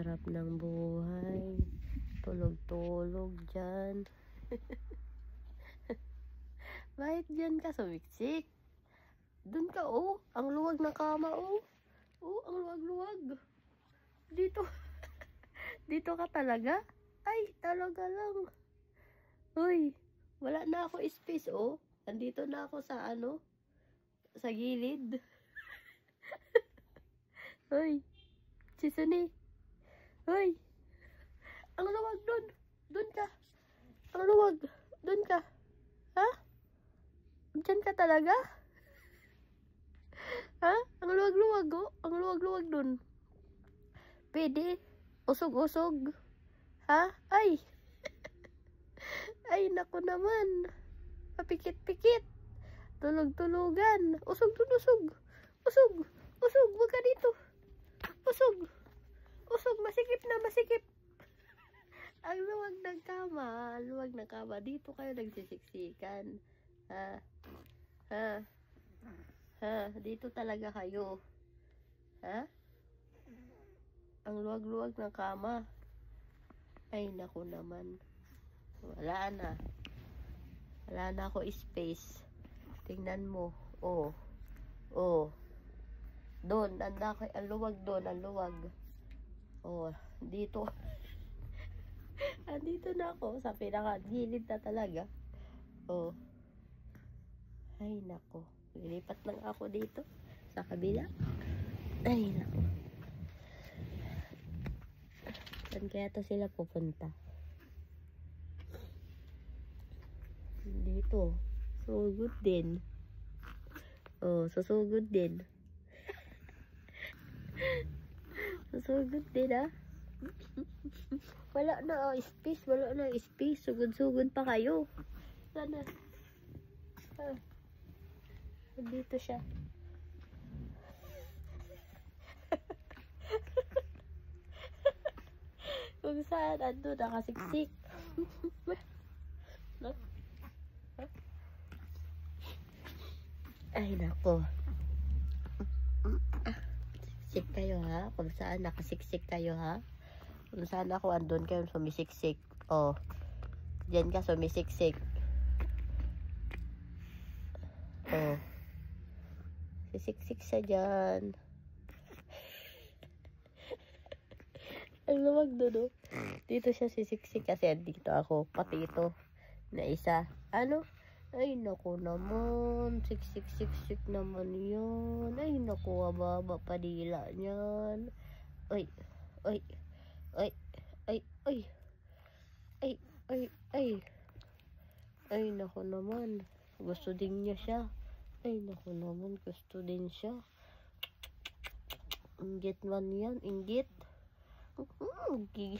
Sarap ng buhay. Tulog-tulog dyan. Bakit dyan ka sumiksik? Dun ka, oh. Ang luwag ng kama, oh. Oh, ang luwag-luwag. Dito. Dito ka talaga? Ay, talaga lang. Uy, wala na ako space, oh. Andito na ako sa ano? Sa gilid. Uy, Chisuni. Uy, ang luwag dun. Dun ka. Ang luwag. Dun ka. Ha? Diyan ka talaga? Ha? Ang luwag-luwag, oh. Ang luwag-luwag dun. Pwede. Usog-usog. Ha? Ay. Ay, naku naman. Papikit-pikit. Tulog-tulugan. Usog dun, usog. Usog. Usog. Huwag ka dito. Usog. Usog. Masikip na, masikip. Ang luwag ng kama. Luwag ng kama. Dito kayo nagsisiksikan. Ha? Ha? Ha? Dito talaga kayo. Ha? Ang luwag-luwag ng kama. Ay, naku naman. Wala na. Wala na ako space. Tingnan mo. Oh. Oh. Doon. Ang luwag doon. Ang luwag. Oh. Dito. Andito na ako. Sa pinaka-gilid na talaga. Oh. Ay, nako. Lilipat lang ako dito. Sa kabila. Ay, nako. Saan kaya to sila pupunta? Dito. Sugod din. Oh, susugod din. Susugod din, ah. Wala na, space. Wala na, space. Sugod-sugod pa kayo. Sana. Ah. Dito siya. Kung saan, ando, nakasiksik. Ay, nako. Siksik kayo, ha? Kung saan nakasiksik kayo, ha? Kung saan ako, andun kayo sumisiksik. Oh. Diyan ka sumisiksik. Oh. Sisiksik sa dyan. Ang luwag doon, oh. Dito siya sisiksik kasi dito ako. Pati ito na isa. Ano? Ay, naku naman. Siksik-siksik naman yun. Ay, naku, ababa padila niyan. Ay, ay, ay, ay, ay, ay, ay, ay. Ay, naku naman. Gusto din niya siya. Ay, naku naman. Gusto din siya. Inggit man yan. Inggit. Gigi.